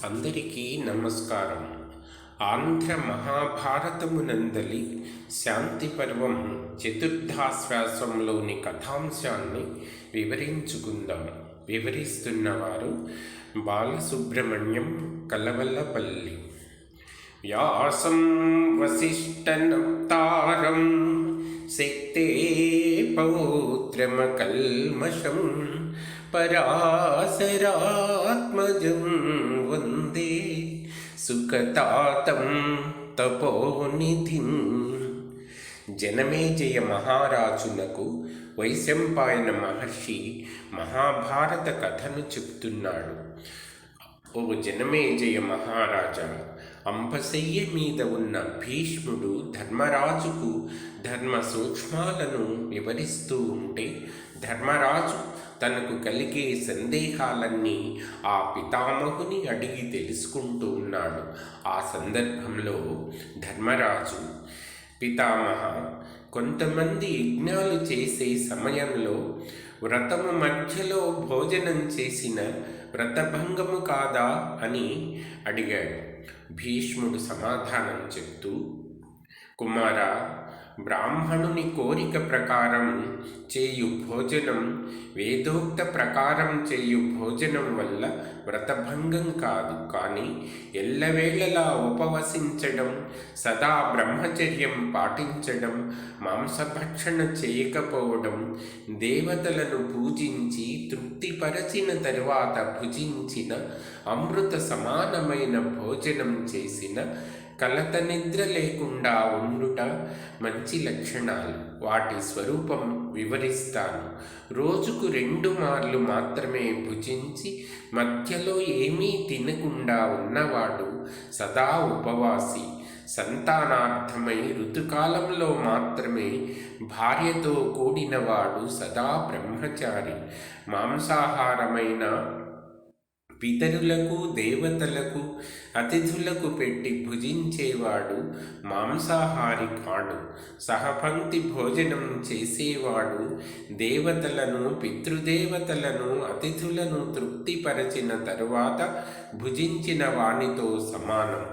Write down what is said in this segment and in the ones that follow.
అందరికీ నమస్కారం. ఆంధ్ర మహాభారతమునందలి శాంతి పర్వం చతుర్థాశ్వాసంలోని కథాంశాన్ని వివరించుకుందాం. వివరిస్తున్నవారు బాలసుబ్రహ్మణ్యం కలవల్లపల్లి. వ్యాసం వసిష్ఠనప్తారం శక్తే పౌత్రమకల్మషం పరాశరాత్మజం వందే సుఖతాతం తపోనిధిం. జనమేజయ మహారాజునకు వైశంపాయన మహర్షి మహాభారత కథను చెప్తున్నాడు. ఓ జనమేజయ మహారాజా, అంపశయ్య మీద ఉన్న భీష్ముడు ధర్మరాజుకు ధర్మ సూక్ష్మాలను వివరిస్తూ ఉంటే ధర్మరాజు తనకు కలిగే సందేహాలన్నీ ఆ పితామహుని అడిగి తెలుసుకుంటూ ఉన్నాడు. ఆ సందర్భంలో ధర్మరాజు, పితామహ, కొంతమంది యజ్ఞాలు చేసే సమయంలో వ్రతము మధ్యలో భోజనం చేసిన వ్రతభంగము కాదా అని అడిగాడు. భీష్ముడు సమాధానం చెప్తూ, కుమారా, బ్రాహ్మణుని కోరిక ప్రకారం చేయు భోజనం వేదోక్త ప్రకారం చేయు భోజనం వల్ల వ్రతభంగం కాదు. కానీ ఎల్లవేళలా ఉపవసించడం, సదా బ్రహ్మచర్యం పాటించడం, మాంసభక్షణ చేయకపోవడం, దేవతలను పూజించి తృప్తిపరచిన తరువాత భుజించిన అమృత సమానమైన భోజనం చేసిన కలత నిద్ర లేకుండా ఉండుట మంచి లక్షణాలు. వాటి స్వరూపం వివరిస్తాను. రోజుకు 2 మార్లు మాత్రమే భుజించి మధ్యలో ఏమీ తినకుండా ఉన్నవాడు సదా ఉపవాసి. సంతానార్థమై ఋతుకాలంలో మాత్రమే భార్యతో కూడినవాడు సదా బ్రహ్మచారి. మాంసాహారమైన పితరులకు, దేవతలకు, అతిథులకు పెట్టి భుజించేవాడు మాంసాహారి కాడు. సహపంక్తి భోజనం చేసేవాడు దేవతలను, పితృదేవతలను, అతిథులను తృప్తిపరచిన తరువాత భుజించిన వానితో సమానం.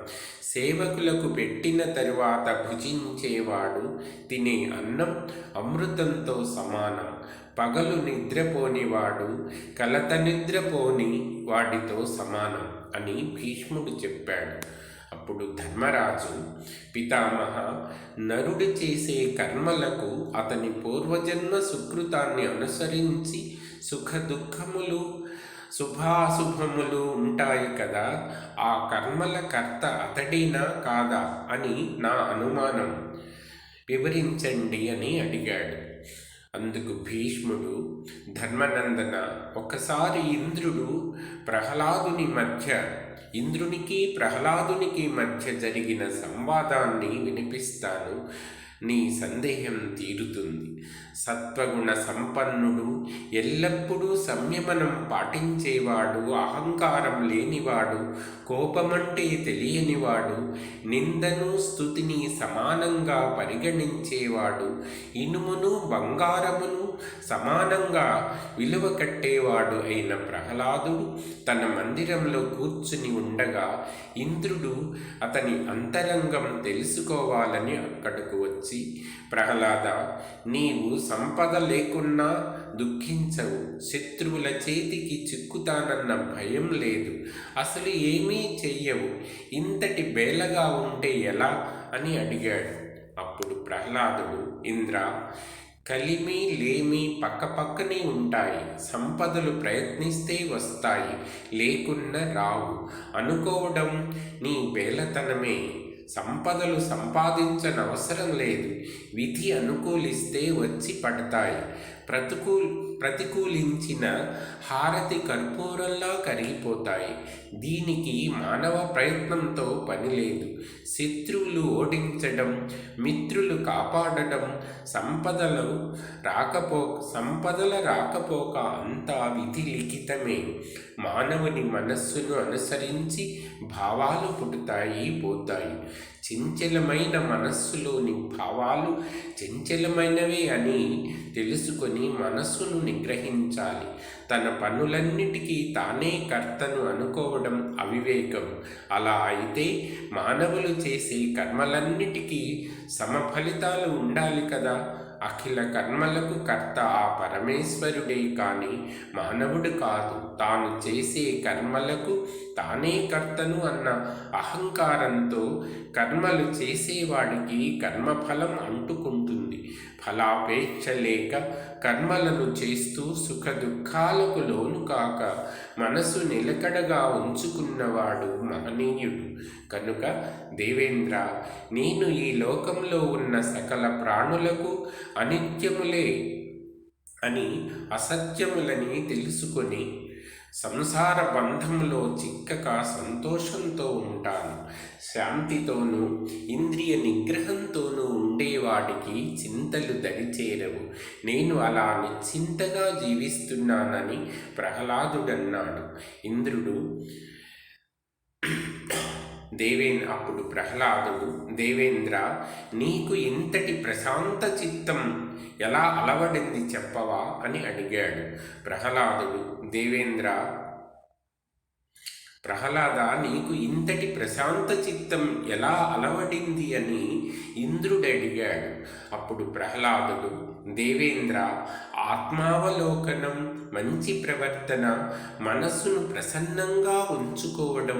సేవకులకు పెట్టిన తరువాత భుజించేవాడు తినే అన్నం అమృతంతో సమానం. పగలు నిద్రపోనివాడు కలత నిద్రపోని వాడితో సమానం అని భీష్ముడు చెప్పాడు. అప్పుడు ధర్మరాజు, పితామహ, నరుడు చేసే కర్మలకు అతని పూర్వజన్మ సుకృతాన్ని అనుసరించి సుఖ దుఃఖములు, శుభాశుభములు ఉంటాయి కదా. ఆ కర్మల కర్త అతడేనా కాదా అని నా అనుమానం, వివరించండి అని అడిగాడు. అందుకు భీష్ముడు, ధర్మనందన, ఒకసారి ఇంద్రునికి ప్రహ్లాదునికి మధ్య జరిగిన సంవాదాన్ని వినిపిస్తాను. నీ సందేహం తీరుతుంది. సత్వగుణ సంపన్నుడు, ఎల్లప్పుడూ సంయమనం పాటించేవాడు, అహంకారం లేనివాడు, కోపమంటే తెలియనివాడు, నిందను స్తుతిని సమానంగా పరిగణించేవాడు, ఇనుమును బంగారమును సమానంగా విలువ కట్టేవాడు అయిన ప్రహ్లాదుడు తన మందిరంలో కూర్చుని ఉండగా ఇంద్రుడు అతని అంతరంగం తెలుసుకోవాలని అక్కడకు వచ్చి, ప్రహ్లాద, నీవు సంపద లేకున్నా దుఃఖించవు, శత్రువుల చేతికి చిక్కుతానన్న భయం లేదు, అసలు ఏమీ చెయ్యవు, ఇంతటి బేలగా ఉంటే ఎలా అని అడిగాడు. అప్పుడు ప్రహ్లాదుడు, ఇంద్ర, కలిమి లేమి పక్కపక్కనే ఉంటాయి. సంపదలు ప్రయత్నిస్తే వస్తాయి, లేకున్నా రావు అనుకోవడం నీ బేలతనమే. సంపదలు సంపాదించనవసరం లేదు, విధి అనుకూలిస్తే వచ్చి పడతాయి. ప్రతికూలించిన హారతి కర్పూరంలా కరిగిపోతాయి. దీనికి మానవ ప్రయత్నంతో పని లేదు. శత్రువులు ఓడించడం, మిత్రులు కాపాడడం, సంపదల రాకపోక అంతా విధి లిఖితమే. మానవుని మనస్సును అనుసరించి భావాలు పుడతాయి, పోతాయి. చంచలమైన మనస్సులోని భావాలు చంచలమైనవే అని తెలుసుకొని మనస్సును నిగ్రహించాలి. తన పనులన్నిటికీ తానే కర్తను అనుకోవడం అవివేకం. అలా అయితే మానవులు చేసే కర్మలన్నిటికీ సమఫలితాలు ఉండాలి కదా. అఖిల కర్మలకు కర్త ఆ పరమేశ్వరుడే కానీ మానవుడు కాదు. తాను చేసే కర్మలకు తానే కర్తను అన్న అహంకారంతో కర్మలు చేసేవాడికి కర్మఫలం అంటుకుంటుంది. ఫలాపేక్ష లేక కర్మలను చేస్తూ సుఖ దుఃఖాలకు లోను కాక మనసు నిలకడగా ఉంచుకున్నవాడు మహనీయుడు. కనుక దేవేంద్ర, నేను ఈ లోకంలో ఉన్న సకల ప్రాణులకు అనిత్యములే అని అసత్యములని తెలుసుకొని సంసార బంధంలో చిక్కక సంతోషంతో ఉంటాను. శాంతితోనూ ఇంద్రియ నిగ్రహంతోనూ ఉండేవాడికి చింతలు దరిచేరవు. నేను అలా నిశ్చింతగా జీవిస్తున్నానని ప్రహ్లాదుడన్నాడు. ఇంద్రుడు అప్పుడు ప్రహ్లాదుడు, దేవేంద్ర, నీకు ఇంతటి ప్రశాంత చిత్తం ఎలా అలవడింది చెప్పవా అని అడిగాడు. ప్రహ్లాద, నీకు ఇంతటి ప్రశాంత చిత్తం ఎలా అలవడింది అని ఇంద్రుడు అడిగాడు. అప్పుడు ప్రహ్లాదుడు, దేవేంద్ర, ఆత్మావలోకనం, మంచి ప్రవర్తన, మనస్సును ప్రసన్నంగా ఉంచుకోవడం,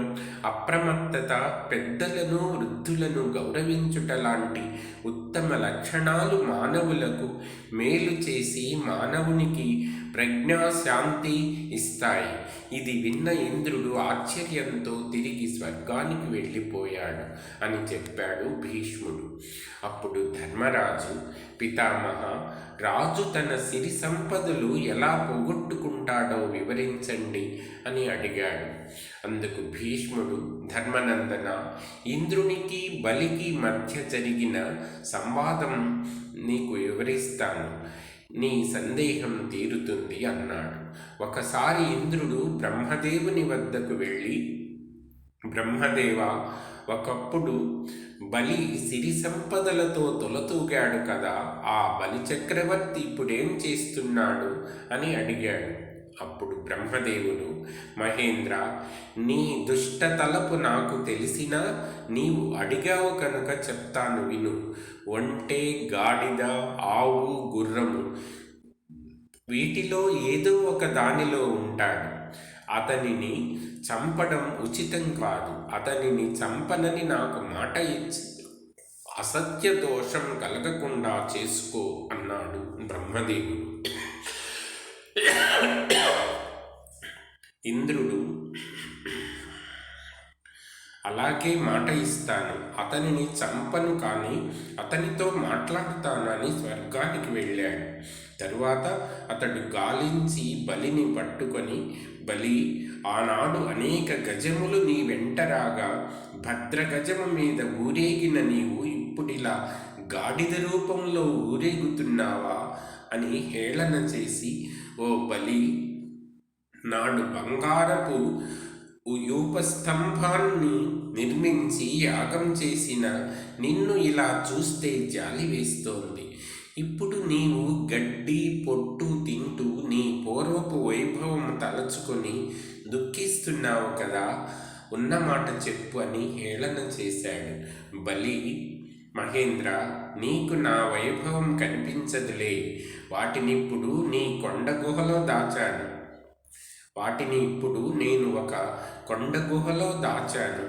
అప్రమత్తత, పెద్దలను వృద్ధులను గౌరవించుట లాంటి ఉత్తమ లక్షణాలు మానవులకు మేలు చేసి మానవునికి ప్రజ్ఞాశాంతి ఇస్తాయి. ఇది విన్న ఇంద్రుడు ఆశ్చర్యంతో తిరిగి స్వర్గానికి వెళ్ళిపోయాడు అని చెప్పాడు భీష్ముడు. అప్పుడు ధర్మరాజు, పితామహ, రాజు తన సిరి సంపదలు ఎలా పోగొట్టుకుంటాడో వివరించండి అని అడిగాడు. అందుకు భీష్ముడు, ధర్మనందన, ఇంద్రునికి బలికి మధ్య జరిగిన సంవాదం నీకు వివరిస్తాను. నీ సందేహం తీరుతుంది అన్నాడు. ఒకసారి ఇంద్రుడు బ్రహ్మదేవుని వద్దకు వెళ్ళి, బ్రహ్మదేవ, ఒకప్పుడు బలి సిరి సంపదలతో తొలతూగాడు కదా, ఆ బలి చక్రవర్తి ఇప్పుడేం చేస్తున్నాడు అని అడిగాడు. అప్పుడు బ్రహ్మదేవుడు, మహేంద్ర, నీ దుష్ట తలపు నాకు తెలిసినా నీవు అడిగావు కనుక చెప్తాను విను. ఒంటె, గాడిద, ఆవు, గుర్రము, వీటిలో ఏదో ఒక దానిలో ఉంటాడు. అతనిని చంపడం ఉచితం కాదు. అతనిని చంపనని నాకు మాట ఇచ్చి అసత్య దోషం కలగకుండా చేసుకో అన్నాడు బ్రహ్మదేవుడు. ఇంద్రుడు, అలాగే మాట ఇస్తాను, అతనిని చంపను, కానీ అతనితో మాట్లాడుతానని స్వర్గానికి వెళ్ళాడు. తరువాత అతడు గాలించి బలిని పట్టుకొని, బలి, ఆనాడు అనేక గజములు నీ వెంటరాగా భద్రగజము మీద ఊరేగిన నీవు ఇప్పుడిలా గాడిద రూపంలో ఊరేగుతున్నావా అని హేళన చేసి, ఓ బలి, నాడు బంగారపు యూపస్తంభాన్ని నిర్మించి యాగం చేసిన నిన్ను ఇలా చూస్తే జాలి వేస్తోంది. ఇప్పుడు నీవు గడ్డి పొట్టు తింటూ నీ పూర్వపు వైభవం తలచుకొని దుఃఖిస్తున్నావు కదా, ఉన్నమాట చెప్పు అని హేళన చేశాడు. బలి, మహేంద్ర, నీకు నా వైభవం కనిపించదులే. వాటినిప్పుడు నీ కొండ గుహలో దాచాను. నేను ఒక కొండ గుహలో దాచాను.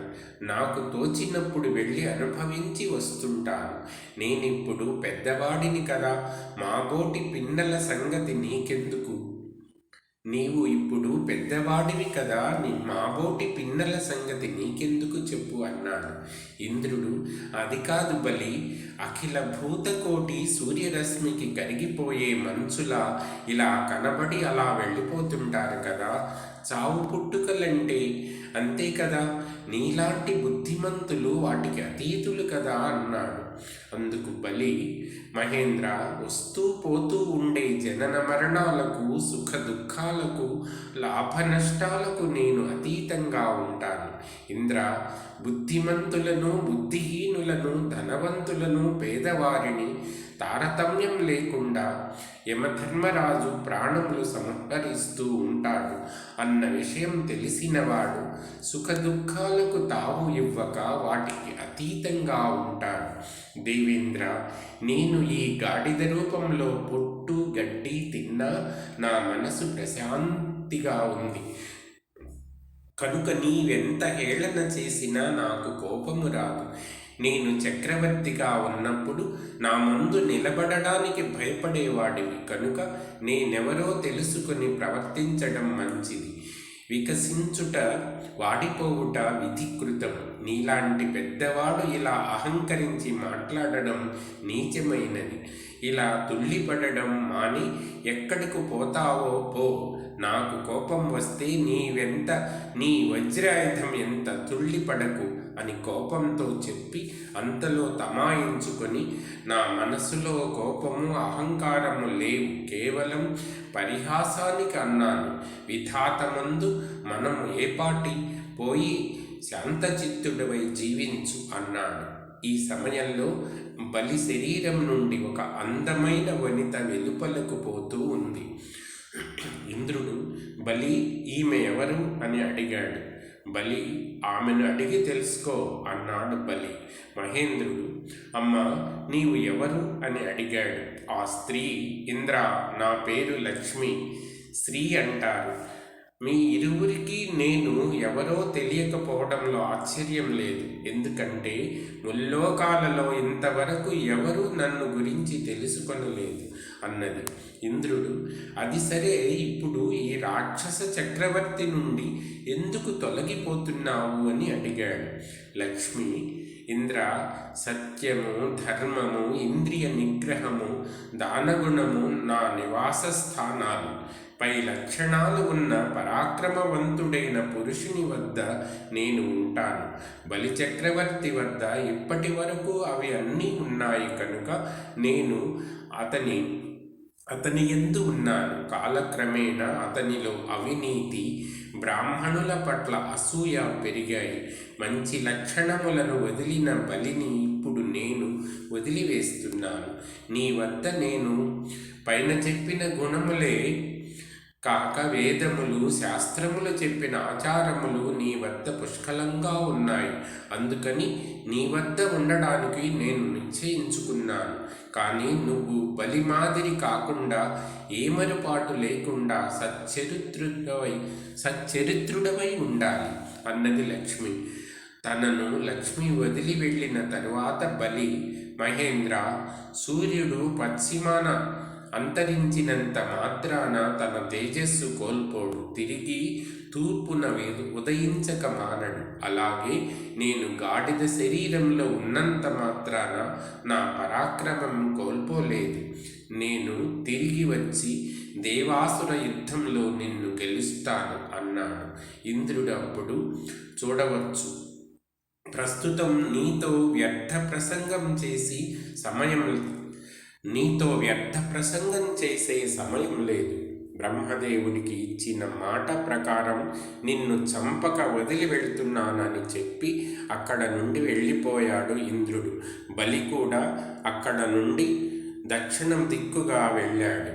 నాకు తోచినప్పుడు వెళ్ళి అనుభవించి వస్తుంటాను. నేనిప్పుడు పెద్దవాడిని కదా, మాబోటి పిన్నల సంగతి నీకెందుకు? నీవు ఇప్పుడు పెద్దవాడివి కదా, మాబోటి పిన్నల సంగతి నీకెందుకు చెప్పు అన్నాడు. ఇంద్రుడు, అది కాదు బలి, అఖిల భూతకోటి సూర్యరశ్మికి కరిగిపోయే మంచులా ఇలా కనబడి అలా వెళ్ళిపోతుంటారు కదా. చావు పుట్టుకలంటే అంతే కదా, నీలాంటి బుద్ధిమంతులు వాటికి అతీతులు కదా అన్నాడు. అందుకు బలి, మహేంద్ర, వస్తూ పోతూ ఉండే జనన మరణాలకు, సుఖ దుఃఖాలకు, లాభ నష్టాలకు నేను అతీతంగా ఉంటాను. ఇంద్ర, బుద్ధిమంతులను, బుద్ధిహీనులను, ధనవంతులను, పేదవారిని తారతమ్యం లేకుండా యమధర్మరాజు ప్రాణములు సంహరిస్తూ ఉంటాడు అన్న విషయం తెలిసినవాడు సుఖ దుఃఖాలకు తావు ఇవ్వక వాటికి అతీతంగా ఉంటాడు. దేవేంద్ర, నేను ఈ గాడిద రూపంలో పొట్టు గడ్డి తిన్నా నా మనసు ప్రశాంతిగా ఉంది కనుక నీవెంత హేళన చేసినా నాకు కోపము రాదు. నేను చక్రవర్తిగా ఉన్నప్పుడు నా ముందు నిలబడడానికి భయపడేవాడివి కనుక నేనెవరో తెలుసుకొని ప్రవర్తించడం మంచిది. వికసించుట, వాడిపోవుట విధికృతం. నీలాంటి పెద్దవాడు ఇలా అహంకరించి మాట్లాడడం నీచమైనది. ఇలా తుళ్ళిపడడం మాని ఎక్కడికి పోతావో పో. నాకు కోపం వస్తే నీ వజ్రాయుధం ఎంత తుళ్ళిపడకు అని కోపంతో చెప్పి అంతలో తమాయించుకొని, నా మనసులో కోపము అహంకారము లేవు, కేవలం పరిహాసానికి అన్నాను. విధాతమందు మనము ఏపాటి పోయి శాంతచిత్తుడవై జీవించు అన్నాడు. ఈ సమయంలో బలి శరీరం నుండి ఒక అందమైన వనిత వెలుపలకు పోతూ ఉంది. ఇంద్రుడు, బలి, ఈమె ఎవరు అని అడిగాడు. బలి, ఆమెను అడిగి తెలుసుకో అన్నాడు బలి. మహేంద్రుడు, అమ్మ, నీవు ఎవరు అని అడిగాడు. ఆ స్త్రీ, ఇంద్ర, నా పేరు లక్ష్మి. స్త్రీ అంటారు. మీ ఇరువురికి నేను ఎవరో తెలియకపోవడంలో ఆశ్చర్యం లేదు. ఎందుకంటే ముల్లోకాలలో ఇంతవరకు ఎవరు నన్ను గురించి తెలుసుకొనలేదు అన్నది. ఇంద్రుడు, అది సరే, ఇప్పుడు ఈ రాక్షస చక్రవర్తి నుండి ఎందుకు తొలగిపోతున్నావు అని అడిగాడు. లక్ష్మి, ఇంద్ర, సత్యము, ధర్మము, ఇంద్రియ నిగ్రహము, దానగుణము నా నివాస స్థానాలు. పై లక్షణాలు ఉన్న పరాక్రమవంతుడైన పురుషుని వద్ద నేను ఉంటాను. బలిచక్రవర్తి వద్ద ఇప్పటి వరకు అవి అన్నీ ఉన్నాయి కనుక నేను అతని యందు ఉన్నాను. కాలక్రమేణా అతనిలో అవినీతి, బ్రాహ్మణుల పట్ల అసూయ పెరిగాయి. మంచి లక్షణములను వదిలిన బలిని ఇప్పుడు నేను వదిలివేస్తున్నాను. నీ వద్ద నేను పైన చెప్పిన గుణములే కాక వేదములు, శాస్త్రములు చెప్పిన ఆచారములు నీ వద్ద పుష్కలంగా ఉన్నాయి. అందుకని నీ వద్ద ఉండడానికి నేను నిశ్చయించుకున్నాను. కానీ నువ్వు బలి మాదిరి కాకుండా, ఏమరుపాటు లేకుండా సచ్చరిత్రుడవై ఉండాలి అన్నది లక్ష్మి. తనను లక్ష్మి వదిలి వెళ్ళిన తరువాత బలి, మహేంద్ర, సూర్యుడు పశ్చిమాన అంతరించినంత మాత్రాన తన తేజస్సు కోల్పోడు, తిరిగి తూర్పున ఉదయించక మానడు. అలాగే నేను గాడిద శరీరంలో ఉన్నంత మాత్రాన నా పరాక్రమం కోల్పోలేదు. నేను తిరిగి వచ్చి దేవాసుర యుద్ధంలో నిన్ను గెలుస్తాను అన్నాడు. ఇంద్రుడు అప్పుడు, చూడవచ్చు, ప్రస్తుతం నీతో వ్యర్థ ప్రసంగం చేసే సమయం లేదు. బ్రహ్మదేవుడికి ఇచ్చిన మాట ప్రకారం నిన్ను చంపక వదిలి వెళ్తున్నానని చెప్పి అక్కడ నుండి వెళ్ళిపోయాడు ఇంద్రుడు. బలి కూడా అక్కడ నుండి దక్షిణం దిక్కుగా వెళ్ళాడు.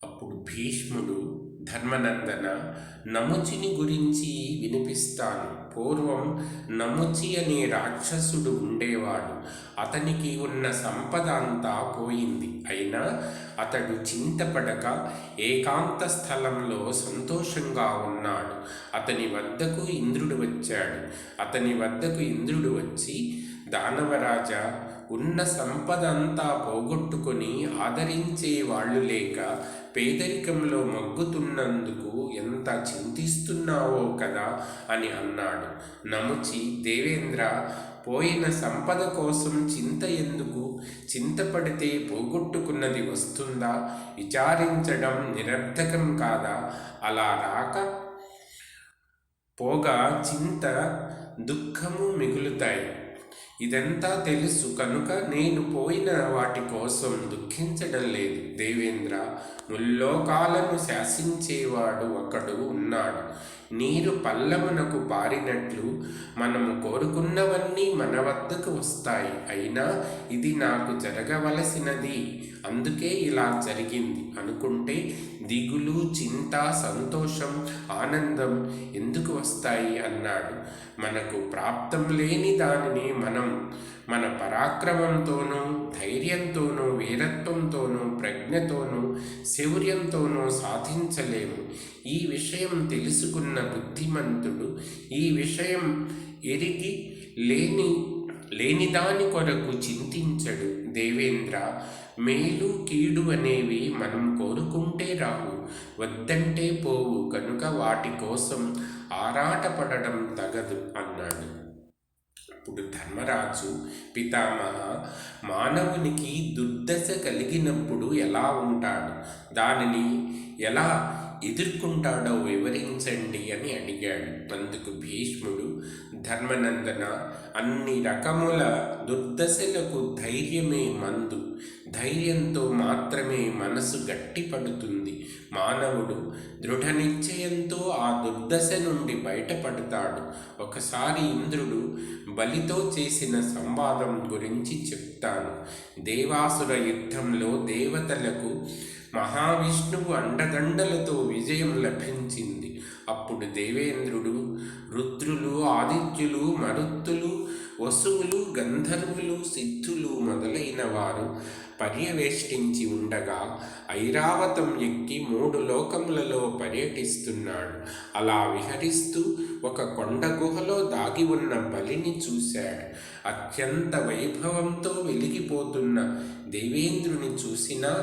అప్పుడు భీష్ముడు, ధర్మనందన, నముచిని గురించి వినిపిస్తాను. పూర్వం నముచి అనే రాక్షసుడు ఉండేవాడు. అతనికి ఉన్న సంపద అంతా పోయింది. అయినా అతడు చింతపడక ఏకాంత స్థలంలో సంతోషంగా ఉన్నాడు. అతని వద్దకు ఇంద్రుడు వచ్చి, దానవరాజా, ఉన్న సంపద అంతా పోగొట్టుకొని ఆదరించే వాళ్ళు లేక పేదరికంలో మగ్గుతున్నందుకు ఎంత చింతిస్తున్నావో కదా అని అన్నాడు. నముచి, దేవేంద్ర, పోయిన సంపద కోసం చింత ఎందుకు? చింతపడితే పోగొట్టుకున్నది వస్తుందా? విచారించడం నిరర్థకం కాదా? అలా రాక పోగా చింత దుఃఖము మిగులుతాయి. ఇదంతా తెలుసు కనుక నేను పోయిన వాటి కోసం దుఃఖించడం లేదు. దేవేంద్ర, ముల్లోకాలను శాసించేవాడు ఒకడు ఉన్నాడు. నీరు పల్లమునకు పారినట్లు మనము కోరుకున్నవన్నీ మన వద్దకు వస్తాయి. అయినా ఇది నాకు జరగవలసినది, అందుకే ఇలా జరిగింది అనుకుంటే దిగులు, చింత, సంతోషం, ఆనందం ఎందుకు వస్తాయి అన్నాడు. మనకు ప్రాప్తం లేని దానిని మనం మన పరాక్రమంతోనూ, ధైర్యంతోనూ, వీరత్వంతోనూ, ప్రజ్ఞతోనూ, శౌర్యంతోనూ సాధించలేము. ఈ విషయం తెలుసుకున్న బుద్ధిమంతుడు ఈ విషయం ఎరిగి లేని దాని కొరకు చింతించడు. దేవేంద్ర, మేలు కీడు అనేవి మనం కోరుకుంటే రావు, వద్దంటే పోవు. కనుక వాటి కోసం ఆరాటపడడం తగదు అన్నాడు. అప్పుడు ధర్మరాజు, పితామహ, మానవునికి దుర్దశ కలిగినప్పుడు ఎలా ఉంటాడు, దానిని ఎలా ఎదుర్కొంటాడో వివరించండి అని అడిగాడు. అందుకు భీష్ముడు, ధర్మనందన, అన్ని రకముల దుర్దశలకు ధైర్యమే మందు. ధైర్యంతో మాత్రమే మనసు గట్టిపడుతుంది. మానవుడు దృఢ నిశ్చయంతో ఆ దుర్దశ నుండి బయటపడతాడు. ఒకసారి ఇంద్రుడు బలితో చేసిన సంవాదం గురించి చెప్తాను. దేవాసుర యుద్ధంలో దేవతలకు మహావిష్ణువు అండదండలతో విజయం లభించింది. అప్పుడు దేవేంద్రుడు, రుద్రులు, ఆదిత్యులు, మరుత్తులు, వసువులు, గంధర్వులు, సిద్ధులు మొదలైన వారు పర్యవేష్టించి ఉండగా ఐరావతం ఎక్కి 3 లోకములలో పర్యటిస్తున్నాడు. అలా విహరిస్తూ ఒక కొండ గుహలో దాగి ఉన్న బలిని చూశాడు. అత్యంత వైభవంతో వెలిగిపోతున్న దేవేంద్రుని చూసినా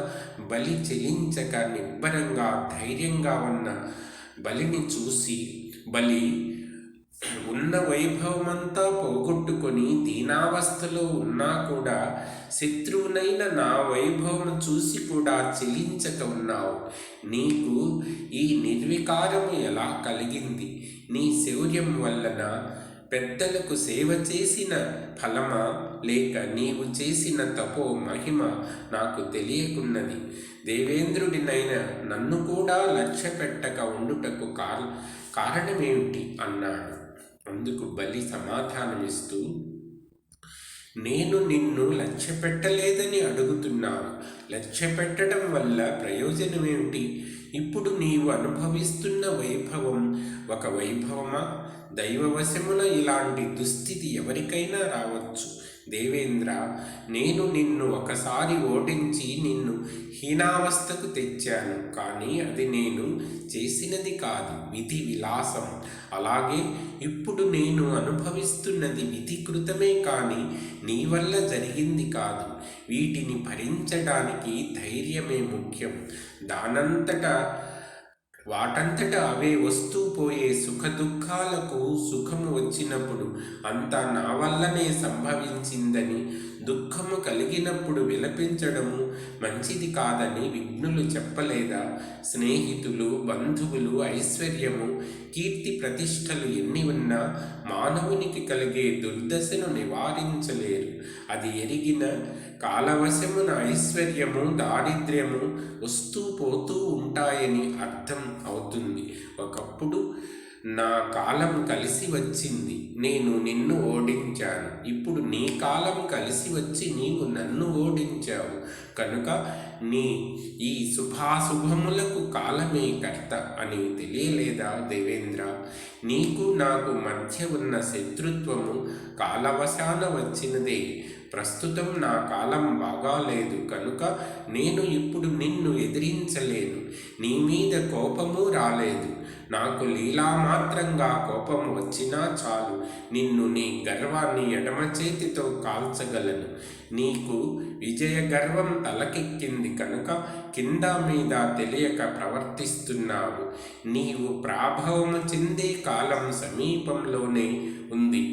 బలి చెలించక నిబ్బరంగా ధైర్యంగా ఉన్న బలిని చూసి, బలి ఉన్న వైభవమంతా పోగొట్టుకొని దీనావస్థలో ఉన్నా కూడా శత్రువునైన నా వైభవం చూసి కూడా చెలించక ఉన్నావు. నీకు ఈ నిర్వికారము ఎలా కలిగింది? నీ శౌర్యం వలన పెద్దలకు సేవ చేసిన ఫలమా, లేక నీవు చేసిన తపో మహిమ నాకు తెలియకున్నది. దేవేంద్రుడినైన నన్ను కూడా లక్ష్య పెట్టక ఉండుటకు కారణమేమిటి అన్నాడు. అందుకు బలి సమాధానమిస్తూ, నేను నిన్ను లక్ష్య పెట్టలేదని అడుగుతున్నాను. లక్ష్య పెట్టడం వల్ల ప్రయోజనమేమిటి? ఇప్పుడు నీవు అనుభవిస్తున్న వైభవం ఒక వైభవమా? దైవవశమున ఇలాంటి దుస్థితి ఎవరికైనా రావచ్చు. దేవేంద్ర, నేను నిన్ను ఒకసారి ఓడించి నిన్ను హీనావస్థకు తెచ్చాను. కానీ అది నేను చేసినది కాదు, విధి విలాసం. అలాగే ఇప్పుడు నేను అనుభవిస్తున్నది విధికృతమే కానీ నీ వల్ల జరిగింది కాదు. వీటిని భరించడానికి ధైర్యమే ముఖ్యం. వాటంతటా అవే వస్తూ పోయే సుఖదుఖాలకు సుఖము వచ్చినప్పుడు అంతా నా వల్లనే సంభవించిందని, దుఃఖము కలిగినప్పుడు విలపించడము మంచిది కాదని విఘ్నులు చెప్పలేదా? స్నేహితులు, బంధువులు, ఐశ్వర్యము, కీర్తి ప్రతిష్టలు ఎన్ని ఉన్నా మానవునికి కలిగే దుర్దశను నివారించలేరు. అది ఎరిగిన కాలవశమున ఐశ్వర్యము, దారిద్ర్యము వస్తూ పోతూ ఉంటాయని అర్థం అవుతుంది. ఒకప్పుడు నా కాలం కలిసి వచ్చింది, నేను నిన్ను ఓడించాను. ఇప్పుడు నీ కాలం కలిసి వచ్చి నీవు నన్ను ఓడించావు. కనుక నీ ఈ శుభాశుభములకు కాలమే కర్త అని తెలియలేదా దేవేంద్ర? నీకు నాకు మధ్య ఉన్న శత్రుత్వము కాలవశాన వచ్చినదే. ప్రస్తుతం నా కాలం బాగాలేదు కనుక నేను ఇప్పుడు నిన్ను ఎదిరించలేను. నీ మీద కోపము రాలేదు. నాకు లీలామాత్రంగా కోపం వచ్చినా చాలు, నిన్ను నీ గర్వాన్ని ఎడమ చేతితో కాల్చగలను. నీకు విజయ గర్వం తలకెక్కింది కనుక కింద మీద తెలియక ప్రవర్తిస్తున్నావు. నీవు ప్రాభవము చెందే కాలం సమీపంలోనే ఉంది.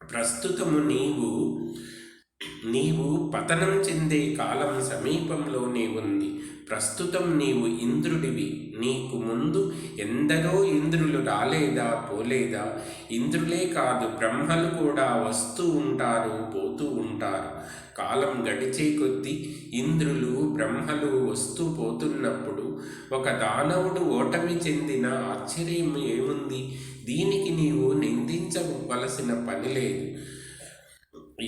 ప్రస్తుతము నీవు నీవు పతనం చెందే కాలం సమీపంలోనే ఉంది. ప్రస్తుతం నీవు ఇంద్రుడివి. నీకు ముందు ఎందరో ఇంద్రులు రాలేదా, పోలేదా? ఇంద్రులే కాదు, బ్రహ్మలు కూడా వస్తూ ఉంటారు, పోతూ ఉంటారు. కాలం గడిచే కొద్దీ ఇంద్రులు, బ్రహ్మలు వస్తూ పోతున్నప్పుడు ఒక దానవుడు ఓటమి చెందిన ఆశ్చర్యం ఏముంది? దీనికి నీవు నిందించవలసిన పని లేదు.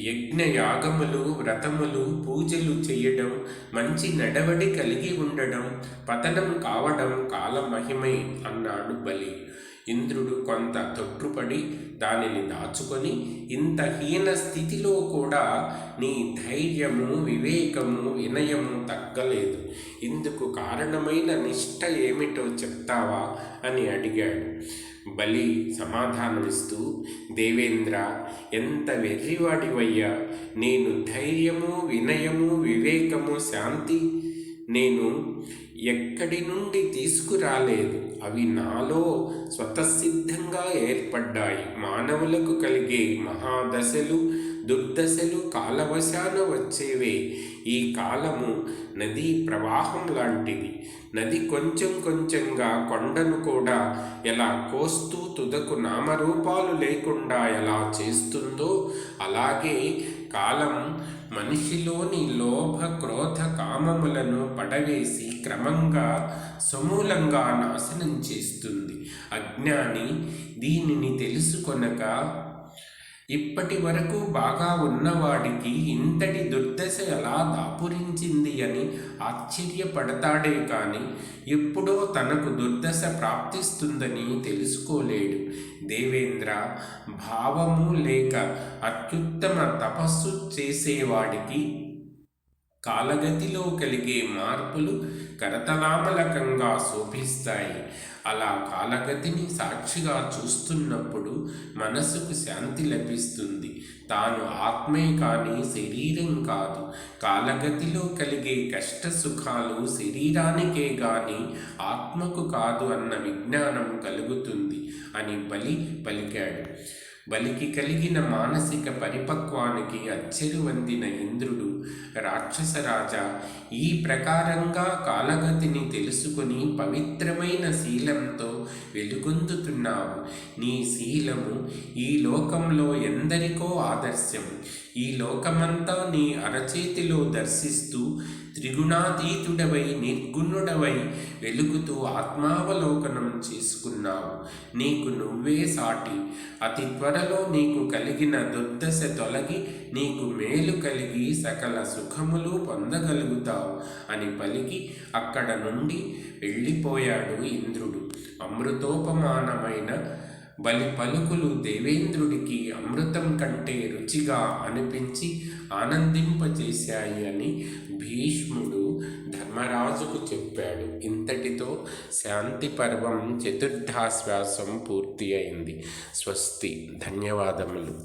యజ్ఞ యాగములు, వ్రతములు, పూజలు చేయడం, మంచి నడవడి కలిగి ఉండడం, పతనం కావడం కాలమహిమే అన్నాడు బలి. ఇంద్రుడు కొంత తొట్టుపడి దానిని దాచుకొని, ఇంత హీన స్థితిలో కూడా నీ ధైర్యము, వివేకము, వినయము తగ్గలేదు. ఇందుకు కారణమైన నిష్ఠ ఏమిటో చెప్తావా అని అడిగాడు. బలి సమాధానమిస్తూ, దేవేంద్ర, ఎంత వెర్రివాడివయ్యా! నేను ధైర్యము, వినయము, వివేకము, శాంతి నేను ఎక్కడి నుండి తీసుకురాలేదు. అవి నాలో స్వతసిద్ధంగా ఏర్పడ్డాయి. మానవులకు కలిగే మహాదశలు, దుర్దశలు కాలవశాన వచ్చేవే. ఈ కాలము నదీ ప్రవాహం లాంటిది. నది కొంచెం కొంచెంగా కొండను కూడా ఎలా కోస్తూ తుదకు నామరూపాలు లేకుండా ఎలా చేస్తుందో, అలాగే కాలం మనిషిలోని లోభ, క్రోధ, కామములను పడవేసి క్రమంగా సమూలంగా నాశనం చేస్తుంది. అజ్ఞాని దీనిని తెలుసుకొనక ఇప్పటి వరకు బాగా ఉన్నవాడికి ఇంతటి దుర్దశ ఎలా దాపురించింది అని ఆశ్చర్యపడతాడే కానీ ఎప్పుడో తనకు దుర్దశ ప్రాప్తిస్తుందని తెలుసుకోలేడు. దేవేంద్ర, భావము లేక అత్యుత్తమ తపస్సు చేసేవాడికి కాలగతిలో కలిగే మార్పులు కరతలామలకంగా శోభిస్తాయి. అలా కాలగతిని సాక్షిగా చూస్తున్నప్పుడు మనసుకు శాంతి లభిస్తుంది. తాను ఆత్మే కానీ శరీరం కాదు. కాలగతిలో కలిగే కష్ట సుఖాలు శరీరానికే గాని ఆత్మకు కాదు అన్న విజ్ఞానం కలుగుతుంది అని బలి పలికాడు. బలికి కలిగిన మానసిక పరిపక్వానికి అచ్చెరువందిన ఇంద్రుడు, రాక్షసరాజా, ఈ ప్రకారంగా కాలగతిని తెలుసుకుని పవిత్రమైన శీలంతో వెలుగొందుతున్నావు. నీ శీలము ఈ లోకంలో ఎందరికో ఆదర్శం. ఈ లోకమంతా నీ అరచేతిలో దర్శిస్తూ త్రిగుణాతీతుడవై, నిర్గుణుడవై వెలుగుతూ ఆత్మావలోకనం చేసుకున్నావు. నీకు నువ్వే సాటి. అతి త్వరలో నీకు కలిగిన దుర్దశ తొలగి నీకు మేలు కలిగి సకల సుఖములు పొందగలుగుతావు అని పలికి అక్కడ నుండి వెళ్ళిపోయాడు ఇంద్రుడు. అమృతోపమానమైన బలి పలుకులు దేవేంద్రుడికి అమృతం కంటే రుచిగా అనిపించి ఆనందింపచేశాయి అని భీష్ముడు ధర్మరాజుకు చెప్పాడు. ఇంతటితో శాంతి పర్వం చతుర్థాశ్వాసం పూర్తి అయింది. స్వస్తి. ధన్యవాదములు.